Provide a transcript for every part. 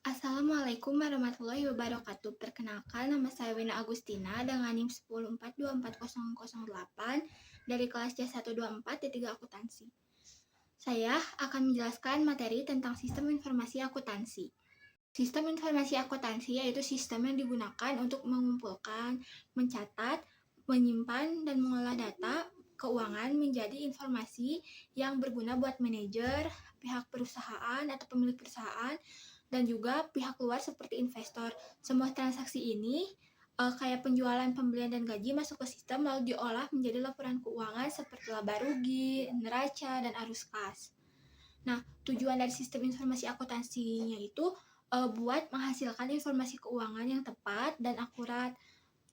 Assalamualaikum warahmatullahi wabarakatuh. Perkenalkan, nama saya Wina Agustina dengan NIM 104240008 dari kelas C124 D3 Akuntansi. Saya akan menjelaskan materi tentang sistem informasi akuntansi. Sistem informasi akuntansi yaitu sistem yang digunakan untuk mengumpulkan, mencatat, menyimpan, dan mengolah data keuangan menjadi informasi yang berguna buat manajer, pihak perusahaan atau pemilik perusahaan, dan juga pihak luar seperti investor. Semua transaksi ini kayak penjualan, pembelian, dan gaji masuk ke sistem lalu diolah menjadi laporan keuangan seperti laba rugi, neraca, dan arus kas. Nah, tujuan dari sistem informasi akuntansinya itu buat menghasilkan informasi keuangan yang tepat dan akurat,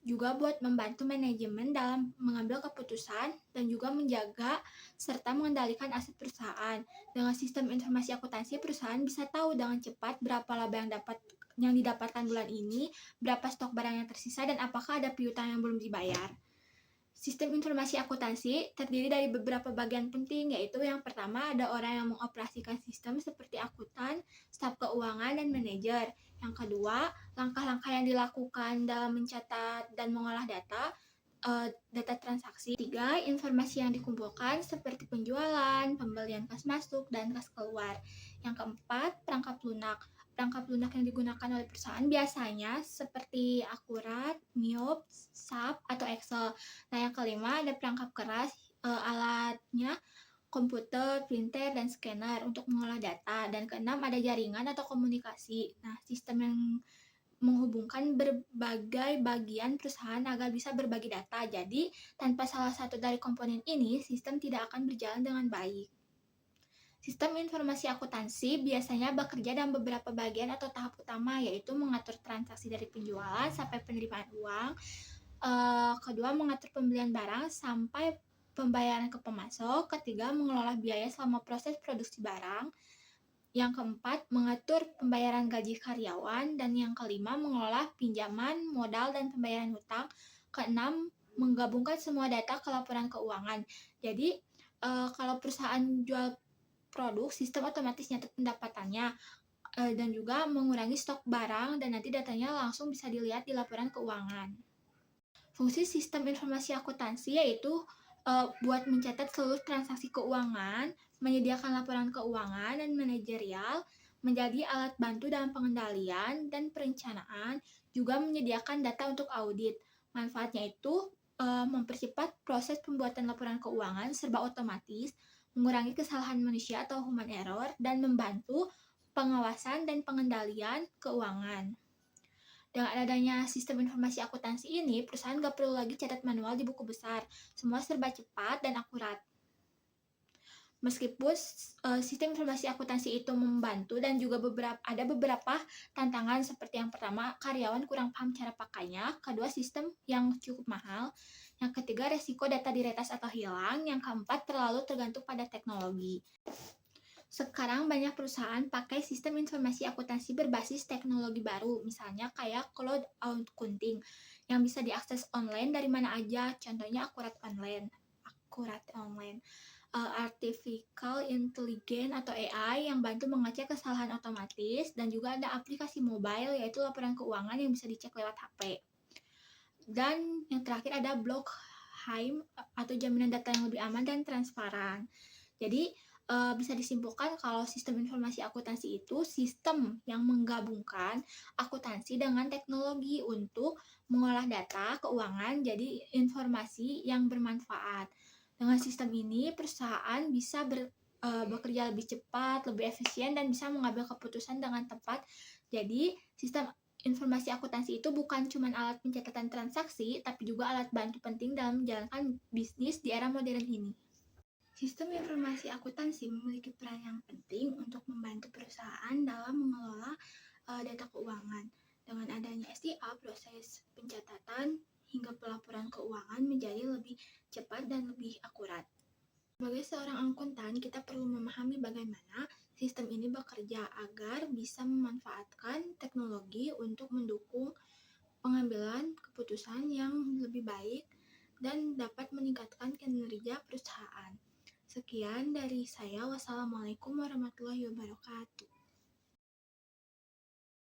juga buat membantu manajemen dalam mengambil keputusan dan juga menjaga serta mengendalikan aset perusahaan. Dengan sistem informasi akuntansi, perusahaan bisa tahu dengan cepat berapa laba yang didapatkan bulan ini, berapa stok barang yang tersisa, dan apakah ada piutang yang belum dibayar. Sistem informasi akuntansi terdiri dari beberapa bagian penting, yaitu yang pertama ada orang yang mengoperasikan sistem seperti akuntan, staf keuangan, dan manajer. Yang kedua, langkah-langkah yang dilakukan dalam mencatat dan mengolah data transaksi. Tiga, informasi yang dikumpulkan seperti penjualan, pembelian kas masuk, dan kas keluar. Yang keempat, perangkap lunak. Perangkap lunak yang digunakan oleh perusahaan biasanya seperti Akurat, Miop, SAP, atau Excel. Nah, yang kelima ada perangkap keras, alatnya komputer, printer, dan scanner untuk mengolah data. Dan keenam ada jaringan atau komunikasi. Nah, sistem yang menghubungkan berbagai bagian perusahaan agar bisa berbagi data. Jadi, tanpa salah satu dari komponen ini, sistem tidak akan berjalan dengan baik. Sistem informasi akuntansi biasanya bekerja dalam beberapa bagian atau tahap utama, yaitu mengatur transaksi dari penjualan sampai penerimaan uang, kedua mengatur pembelian barang sampai pembayaran ke pemasok, ketiga mengelola biaya selama proses produksi barang, yang keempat mengatur pembayaran gaji karyawan, dan yang kelima mengelola pinjaman, modal, dan pembayaran hutang, keenam menggabungkan semua data ke laporan keuangan. Jadi kalau perusahaan jual produk, sistem otomatis nyatet pendapatannya dan juga mengurangi stok barang, dan nanti datanya langsung bisa dilihat di laporan keuangan. Fungsi sistem informasi akuntansi yaitu buat mencatat seluruh transaksi keuangan, menyediakan laporan keuangan dan manajerial, menjadi alat bantu dalam pengendalian dan perencanaan, juga menyediakan data untuk audit. Manfaatnya itu mempercepat proses pembuatan laporan keuangan serba otomatis, mengurangi kesalahan manusia atau human error, dan membantu pengawasan dan pengendalian keuangan. Dengan adanya sistem informasi akuntansi ini, perusahaan nggak perlu lagi catat manual di buku besar. Semua serba cepat dan akurat. Meskipun sistem informasi akuntansi itu membantu dan juga ada beberapa tantangan seperti yang pertama, karyawan kurang paham cara pakainya, kedua sistem yang cukup mahal, yang ketiga resiko data diretas atau hilang, yang keempat terlalu tergantung pada teknologi. Sekarang banyak perusahaan pakai sistem informasi akuntansi berbasis teknologi baru, misalnya kayak cloud accounting yang bisa diakses online dari mana aja, contohnya Akurat Online. Artificial Intelligence atau AI yang bantu mengecek kesalahan otomatis, dan juga ada aplikasi mobile yaitu laporan keuangan yang bisa dicek lewat HP. Dan yang terakhir ada blockchain atau jaminan data yang lebih aman dan transparan. Jadi bisa disimpulkan kalau sistem informasi akuntansi itu sistem yang menggabungkan akuntansi dengan teknologi untuk mengolah data keuangan jadi informasi yang bermanfaat. Dengan sistem ini, perusahaan bisa bekerja lebih cepat, lebih efisien, dan bisa mengambil keputusan dengan tepat. Jadi, sistem informasi akuntansi itu bukan cuma alat pencatatan transaksi, tapi juga alat bantu penting dalam menjalankan bisnis di era modern ini. Sistem informasi akuntansi memiliki peran yang penting untuk membantu perusahaan dalam mengelola data keuangan. Dengan adanya SDA, proses pencatatan hingga pelaporan keuangan menjadi lebih cepat dan lebih akurat. Sebagai seorang akuntan, kita perlu memahami bagaimana sistem ini bekerja agar bisa memanfaatkan teknologi untuk mendukung pengambilan keputusan yang lebih baik dan dapat meningkatkan kinerja perusahaan. Sekian dari saya. Wassalamualaikum warahmatullahi wabarakatuh.